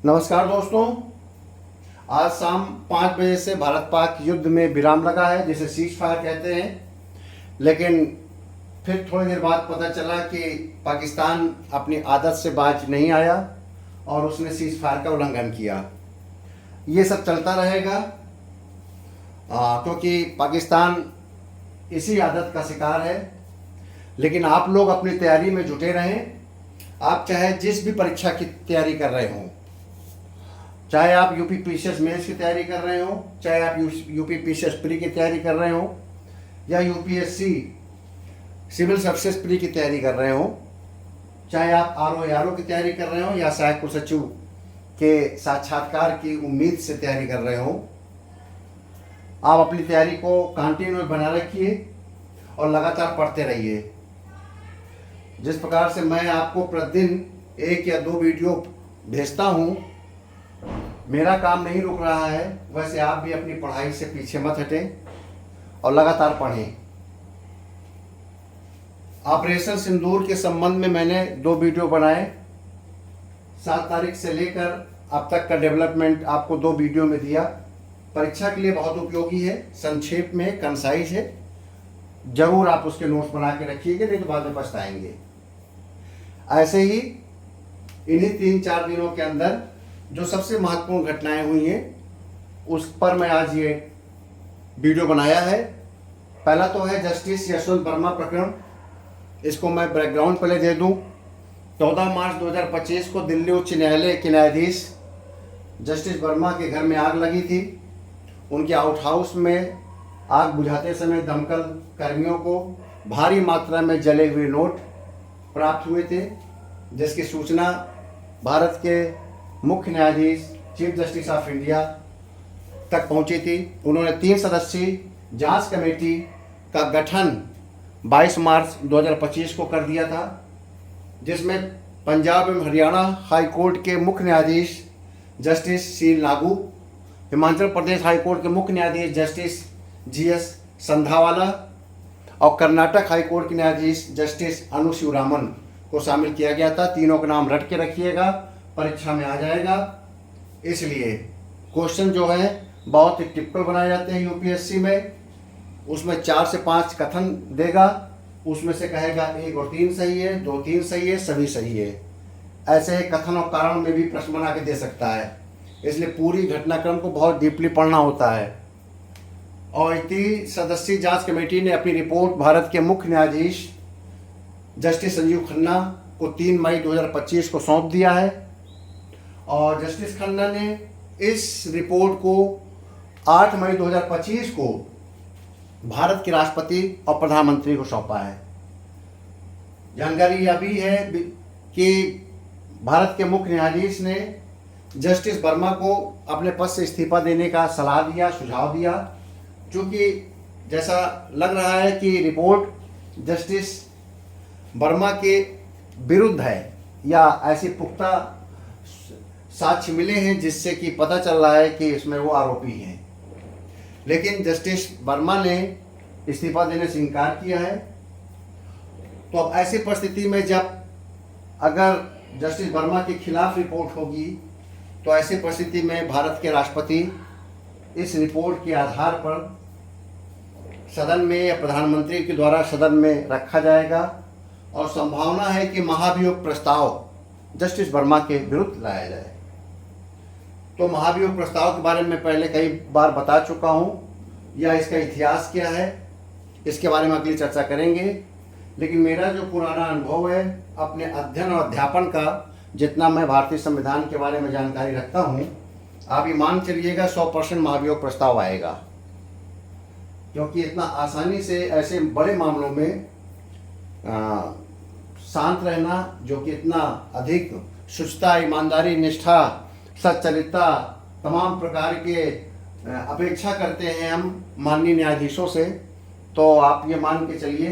नमस्कार दोस्तों। आज शाम 5 बजे से भारत पाक युद्ध में विराम लगा है, जिसे सीज फायर कहते हैं। लेकिन फिर थोड़ी देर बाद पता चला कि पाकिस्तान अपनी आदत से बाज नहीं आया और उसने सीज फायर का उल्लंघन किया। ये सब चलता रहेगा क्योंकि पाकिस्तान इसी आदत का शिकार है। लेकिन आप लोग अपनी तैयारी में जुटे रहें। आप चाहे जिस भी परीक्षा की तैयारी कर रहे हों, चाहे आप यूपी पीसीएस मेंस की तैयारी कर रहे हो, चाहे आप यूपी पीसीएस प्री की तैयारी कर रहे हो, या यूपीएससी सिविल सर्विसेज प्री की तैयारी कर रहे हो, चाहे आप आरओ की तैयारी कर रहे हो, या सहायक सचिव के साक्षात्कार की उम्मीद से तैयारी कर रहे हो, आप अपनी तैयारी को कंटिन्यू बना रखिए और लगातार पढ़ते रहिए। जिस प्रकार से मैं आपको प्रतिदिन 1 या 2 वीडियो भेजता हूँ, मेरा काम नहीं रुक रहा है, वैसे आप भी अपनी पढ़ाई से पीछे मत हटें और लगातार पढ़ें। ऑपरेशन सिंदूर के संबंध में मैंने 2 वीडियो बनाए। 7 तारीख से लेकर अब तक का डेवलपमेंट आपको 2 वीडियो में दिया। परीक्षा के लिए बहुत उपयोगी है, संक्षेप में, कंसाइज है। जरूर आप उसके नोट्स बना के रखिएगा, नहीं तो बाद में पछताएंगे। ऐसे ही इन्हीं 3-4 दिनों के अंदर जो सबसे महत्वपूर्ण घटनाएं हुई हैं, उस पर मैं आज ये वीडियो बनाया है। पहला तो है जस्टिस यशवंत वर्मा प्रकरण। इसको मैं बैकग्राउंड पहले दे दूं। 14 मार्च 2025 को दिल्ली उच्च न्यायालय के न्यायाधीश जस्टिस वर्मा के घर में आग लगी थी। उनके आउट हाउस में आग बुझाते समय दमकल कर्मियों को भारी मात्रा में जले हुए नोट प्राप्त हुए थे, जिसकी सूचना भारत के मुख्य न्यायाधीश चीफ जस्टिस ऑफ इंडिया तक पहुंची थी। उन्होंने 3 सदस्यीय जांच कमेटी का गठन 22 मार्च 2025 को कर दिया था, जिसमें पंजाब एवं हरियाणा हाई कोर्ट के मुख्य न्यायाधीश जस्टिस सी लागू, हिमाचल प्रदेश हाई कोर्ट के मुख्य न्यायाधीश जस्टिस GS संधावाला और कर्नाटक हाई कोर्ट के न्यायाधीश जस्टिस अनु शिवरामन को शामिल किया गया था। तीनों का नाम रट के रखिएगा, परीक्षा में आ जाएगा। इसलिए क्वेश्चन जो है बहुत ही टिपिकल बनाए जाते हैं यूपीएससी में। उसमें 4 से 5 कथन देगा, उसमें से कहेगा 1 और 3 सही है, 2 3 सही है, सभी सही है। ऐसे ही कथन और कारण में भी प्रश्न बना के दे सकता है। इसलिए पूरी घटनाक्रम को बहुत डीपली पढ़ना होता है। और 3 सदस्यीय जांच कमेटी ने अपनी रिपोर्ट भारत के मुख्य न्यायाधीश जस्टिस संजीव खन्ना को 3 मई 2025 को सौंप दिया है। और जस्टिस खन्ना ने इस रिपोर्ट को 8 मई 2025 को भारत के राष्ट्रपति और प्रधानमंत्री को सौंपा है। जानकारी यह भी है कि भारत के मुख्य न्यायाधीश ने जस्टिस वर्मा को अपने पद से इस्तीफा देने का सलाह दिया, सुझाव दिया। चूँकि जैसा लग रहा है कि रिपोर्ट जस्टिस वर्मा के विरुद्ध है, या ऐसी पुख्ता साक्ष्य मिले हैं जिससे कि पता चल रहा है कि इसमें वो आरोपी हैं। लेकिन जस्टिस वर्मा ने इस्तीफा देने से इनकार किया है। तो अब ऐसी परिस्थिति में जब अगर जस्टिस वर्मा के खिलाफ रिपोर्ट होगी, तो ऐसी परिस्थिति में भारत के राष्ट्रपति इस रिपोर्ट के आधार पर सदन में या प्रधानमंत्री के द्वारा सदन में रखा जाएगा, और संभावना है कि महाभियोग प्रस्ताव जस्टिस वर्मा के विरुद्ध लाया जाए। तो महाभियोग प्रस्ताव के बारे में पहले कई बार बता चुका हूँ, या इसका इतिहास क्या है, इसके बारे में अगली चर्चा करेंगे। लेकिन मेरा जो पुराना अनुभव है अपने अध्ययन और अध्यापन का, जितना मैं भारतीय संविधान के बारे में जानकारी रखता हूँ, आप ये मान चलिएगा 100% महाभियोग प्रस्ताव आएगा। क्योंकि इतना आसानी से ऐसे बड़े मामलों में शांत रहना, जो कि इतना अधिक शुचिता, ईमानदारी, निष्ठा, सच्चरित्रता, तमाम प्रकार के अपेक्षा करते हैं हम माननीय न्यायाधीशों से, तो आप ये मान के चलिए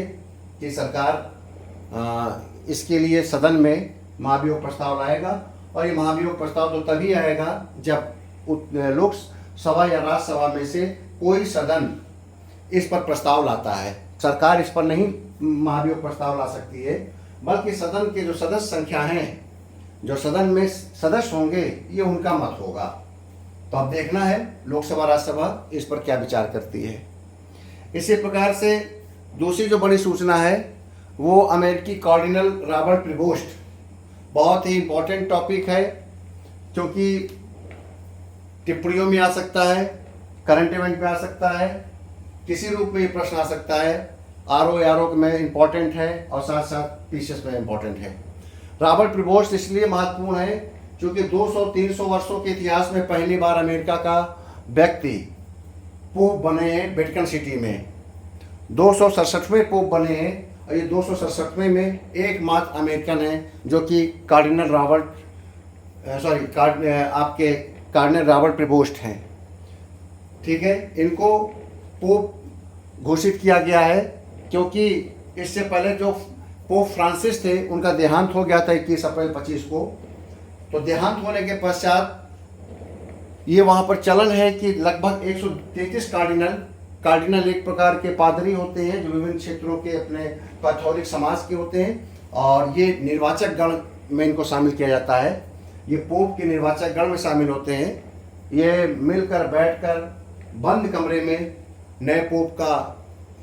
कि सरकार इसके लिए सदन में महाभियोग प्रस्ताव लाएगा। और ये महाभियोग प्रस्ताव तो तभी आएगा जब लोकसभा या राज्यसभा में से कोई सदन इस पर प्रस्ताव लाता है। सरकार इस पर नहीं महाभियोग प्रस्ताव ला सकती है, बल्कि सदन के जो सदस्य संख्या हैं जो सदन में सदस्य होंगे ये उनका मत होगा। तो अब देखना है लोकसभा राज्यसभा इस पर क्या विचार करती है। इसी प्रकार से दूसरी जो बड़ी सूचना है वो अमेरिकी कार्डिनल रॉबर्ट प्रिबोस्ट, बहुत ही इम्पोर्टेंट टॉपिक है क्योंकि टिप्पणियों में आ सकता है, करंट इवेंट में आ सकता है, किसी रूप में ये प्रश्न आ सकता है। आर में इम्पोर्टेंट है और साथ साथ पीसीएस में इम्पोर्टेंट है। रॉबर्ट प्रिबोस्ट इसलिए महत्वपूर्ण है क्योंकि 200-300 वर्षों के इतिहास में पहली बार अमेरिका का व्यक्ति पोप बने हैं वेटिकन सिटी में। 267वें पोप बने हैं और ये 267वें में एकमात्र अमेरिकन है जो कि कार्डिनल रॉबर्ट प्रिबोस्ट हैं। ठीक है, इनको पोप घोषित किया गया है क्योंकि इससे पहले जो पोप फ्रांसिस थे उनका देहांत हो गया था 21 अप्रैल 25 को। तो देहांत होने के पश्चात ये वहाँ पर चलन है कि लगभग 133 कार्डिनल एक प्रकार के पादरी होते हैं जो विभिन्न क्षेत्रों के अपने कैथोलिक समाज के होते हैं और ये निर्वाचक गण में इनको शामिल किया जाता है। ये पोप के निर्वाचक गण में शामिल होते हैं। ये मिलकर बैठकर बंद कमरे में नए पोप का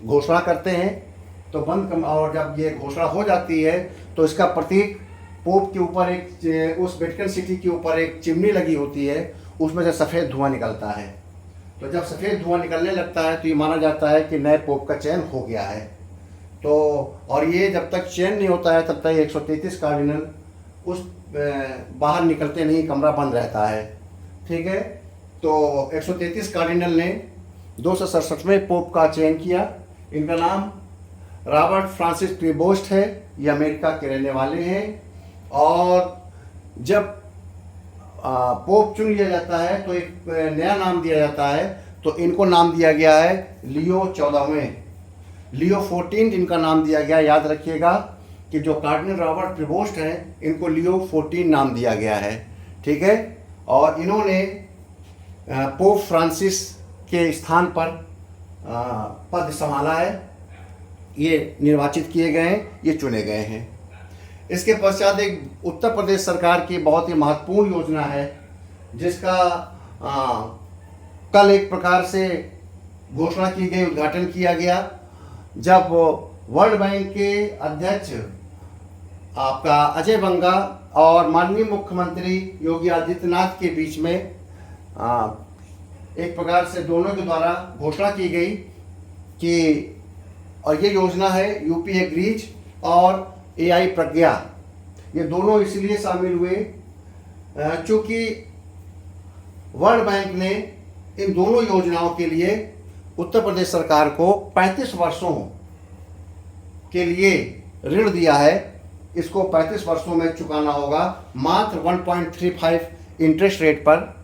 घोषणा करते हैं। तो और जब ये घोषणा हो जाती है तो इसका प्रतीक पोप के ऊपर उस वेटिकन सिटी के ऊपर एक चिमनी लगी होती है, उसमें से सफ़ेद धुआं निकलता है। तो जब सफ़ेद धुआं निकलने लगता है तो ये माना जाता है कि नए पोप का चयन हो गया है। तो और ये जब तक चयन नहीं होता है तब तक 133 कार्डिनल उस बाहर निकलते नहीं, कमरा बंद रहता है। ठीक है, तो 133 कार्डिनल ने 267वें पोप का चयन किया। इनका नाम रॉबर्ट फ्रांसिस प्रिबोस्ट है। ये अमेरिका के रहने वाले हैं और जब पोप चुन लिया जाता है तो एक नया नाम दिया जाता है। तो इनको नाम दिया गया है लियो 14वें, लियो 14 इनका नाम दिया गया। याद रखिएगा कि जो कार्डिनल रॉबर्ट प्रिबोस्ट हैं इनको लियो 14 नाम दिया गया है। ठीक है, और इन्होंने पोप फ्रांसिस के स्थान पर पद संभाला है। ये निर्वाचित किए गए हैं, ये चुने गए हैं। इसके पश्चात एक उत्तर प्रदेश सरकार की बहुत ही महत्वपूर्ण योजना है जिसका कल एक प्रकार से घोषणा की गई, उद्घाटन किया गया जब वर्ल्ड बैंक के अध्यक्ष आपका अजय बंगा और माननीय मुख्यमंत्री योगी आदित्यनाथ के बीच में एक प्रकार से दोनों के द्वारा घोषणा की गई कि और ये योजना है यूपी एग्रीज और एआई प्रज्ञा। ये दोनों इसलिए शामिल हुए चूँकि वर्ल्ड बैंक ने इन दोनों योजनाओं के लिए उत्तर प्रदेश सरकार को 35 वर्षों के लिए ऋण दिया है। इसको 35 वर्षों में चुकाना होगा मात्र 1.35 इंटरेस्ट रेट पर,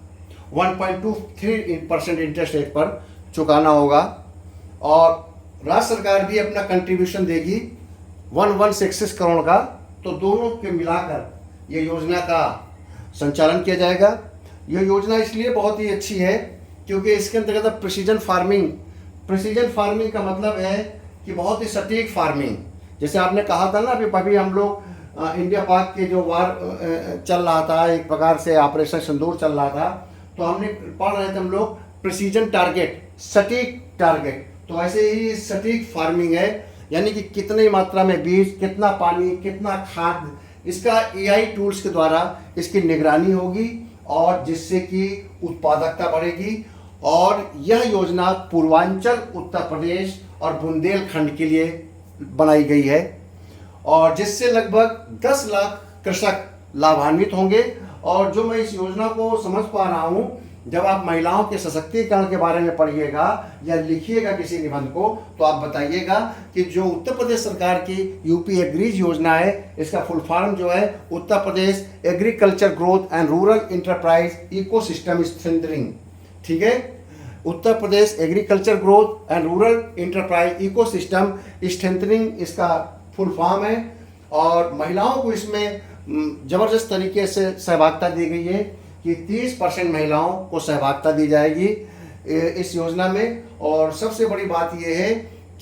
1.23% इंटरेस्ट रेट पर चुकाना होगा। और राज्य सरकार भी अपना कंट्रीब्यूशन देगी 1166 करोड़ का। तो दोनों के मिलाकर ये योजना का संचालन किया जाएगा। यह योजना इसलिए बहुत ही अच्छी है क्योंकि इसके अंतर्गत प्रिसीजन फार्मिंग का मतलब है कि बहुत ही सटीक फार्मिंग। जैसे आपने कहा था ना अभी हम लोग इंडिया पाक के जो वार चल रहा था, एक प्रकार से ऑपरेशन सिंदूर चल रहा था, तो हमने पढ़ रहे थे हम लोग प्रिसीजन टारगेट, सटीक टारगेट। तो ऐसे ही सटीक फार्मिंग है, यानी कि कितनी मात्रा में बीज, कितना पानी, कितना खाद, इसका एआई टूल्स के द्वारा इसकी निगरानी होगी और जिससे कि उत्पादकता बढ़ेगी। और यह योजना पूर्वांचल उत्तर प्रदेश और बुंदेलखंड के लिए बनाई गई है और जिससे लगभग 10 लाख कृषक लाभान्वित होंगे। और जो मैं इस योजना को समझ पा रहा हूँ, जब आप महिलाओं के सशक्तिकरण के बारे में पढ़िएगा या लिखिएगा किसी निबंध को, तो आप बताइएगा कि जो उत्तर प्रदेश सरकार की यूपी एग्रीज योजना है, इसका फुल फॉर्म जो है Uttar Pradesh agriculture growth and rural enterprise ecosystem strengthening. ठीक है, Uttar Pradesh agriculture growth and rural enterprise ecosystem strengthening इसका फुल फॉर्म है। और महिलाओं को इसमें ज़बरदस्त तरीके से सहभागिता दी गई है कि 30% महिलाओं को सहभागिता दी जाएगी इस योजना में। और सबसे बड़ी बात यह है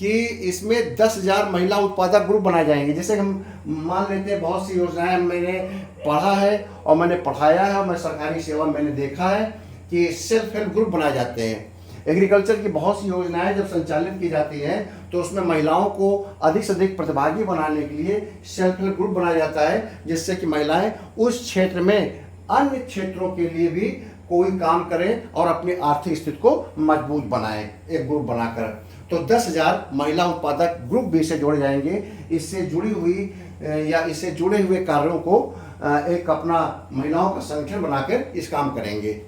कि इसमें 10,000 महिला उत्पादक ग्रुप बनाए जाएंगे। जैसे हम मान लेते हैं बहुत सी योजनाएं मैंने पढ़ा है और मैंने पढ़ाया है और मैं सरकारी सेवा मैंने देखा है कि सेल्फ हेल्प ग्रुप बनाए जाते हैं। एग्रीकल्चर की बहुत सी योजनाएं जब संचालित की जाती हैं तो उसमें महिलाओं को अधिक से अधिक प्रतिभागी बनाने के लिए सेल्फ हेल्प ग्रुप बनाया जाता है, जिससे कि महिलाएं उस क्षेत्र में अन्य क्षेत्रों के लिए भी कोई काम करें और अपनी आर्थिक स्थिति को मजबूत बनाएं एक ग्रुप बनाकर। तो 10,000 महिला उत्पादक ग्रुप भी इससे जोड़े जाएंगे। इससे जुड़ी हुई या इससे जुड़े हुए कार्यों को एक अपना महिलाओं का संगठन बनाकर इस काम करेंगे।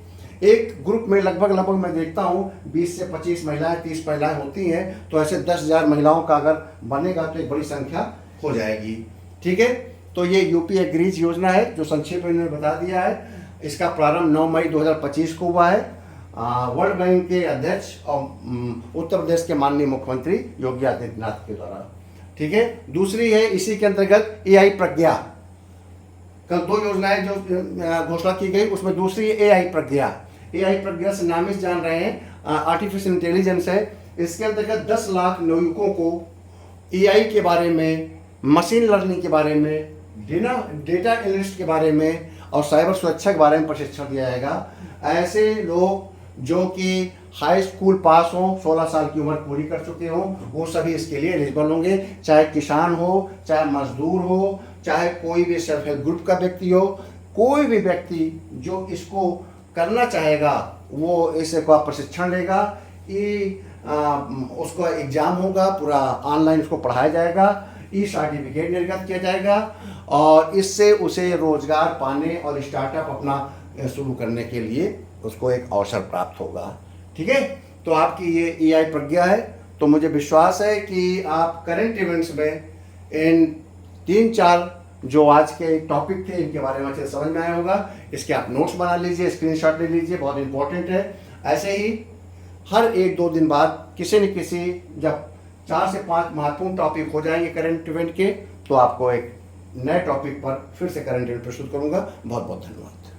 एक ग्रुप में लगभग मैं देखता हूँ 20 से 25 महिलाएं 30 महिलाएं होती हैं, तो ऐसे 10,000 महिलाओं का अगर बनेगा तो एक बड़ी संख्या हो जाएगी। ठीक है, तो ये यूपी एग्रीज योजना है जो संक्षेप में इन्होंने बता दिया है। इसका प्रारंभ 9 मई 2025 को हुआ है। वर्ल्ड बैंक के अध्यक्ष और उत्तर प्रदेश के माननीय मुख्यमंत्री योगी आदित्यनाथ के द्वारा। ठीक है, दूसरी है इसी के अंतर्गत AI प्रज्ञा। कल 2 योजनाएं जो घोषणा की गई उसमें दूसरी है AI प्रज्ञा। AI प्रज्ञा से नाम से जान रहे हैं, आर्टिफिशियल इंटेलिजेंस है। इसके अंतर्गत 10 लाख नवयुवकों को AI के बारे में, मशीन लर्निंग के बारे में, डेटा एनालिस्ट के बारे में और साइबर सुरक्षा के बारे में प्रशिक्षण दिया जाएगा। ऐसे लोग जो कि हाई स्कूल पास हों, 16 साल की उम्र पूरी कर चुके हों, वो सभी इसके लिए एलिजिबल होंगे। चाहे किसान हो, चाहे मजदूर हो, चाहे कोई भी सेल्फ हेल्प ग्रुप का व्यक्ति हो, कोई भी व्यक्ति जो इसको करना चाहेगा वो इसका प्रशिक्षण लेगा। उसका एग्जाम होगा, पूरा ऑनलाइन उसको पढ़ाया जाएगा, सर्टिफिकेट निर्गत किया जाएगा और इससे उसे रोजगार पाने और स्टार्टअप अपना शुरू करने के लिए उसको एक अवसर प्राप्त होगा। ठीक है, तो आपकी ये AI प्रज्ञा है। तो मुझे विश्वास है कि आप करंट इवेंट्स में इन 3-4 जो आज के टॉपिक थे इनके बारे में अच्छे समझ में आया होगा। इसके आप नोट्स बना लीजिए, स्क्रीनशॉट ले लीजिए, बहुत इंपॉर्टेंट है। ऐसे ही हर 1-2 दिन बाद किसी न किसी जब 4 से 5 महत्वपूर्ण टॉपिक हो जाएंगे करंट इवेंट के, तो आपको एक नए टॉपिक पर फिर से करंट इवेंट प्रस्तुत करूंगा। बहुत बहुत धन्यवाद।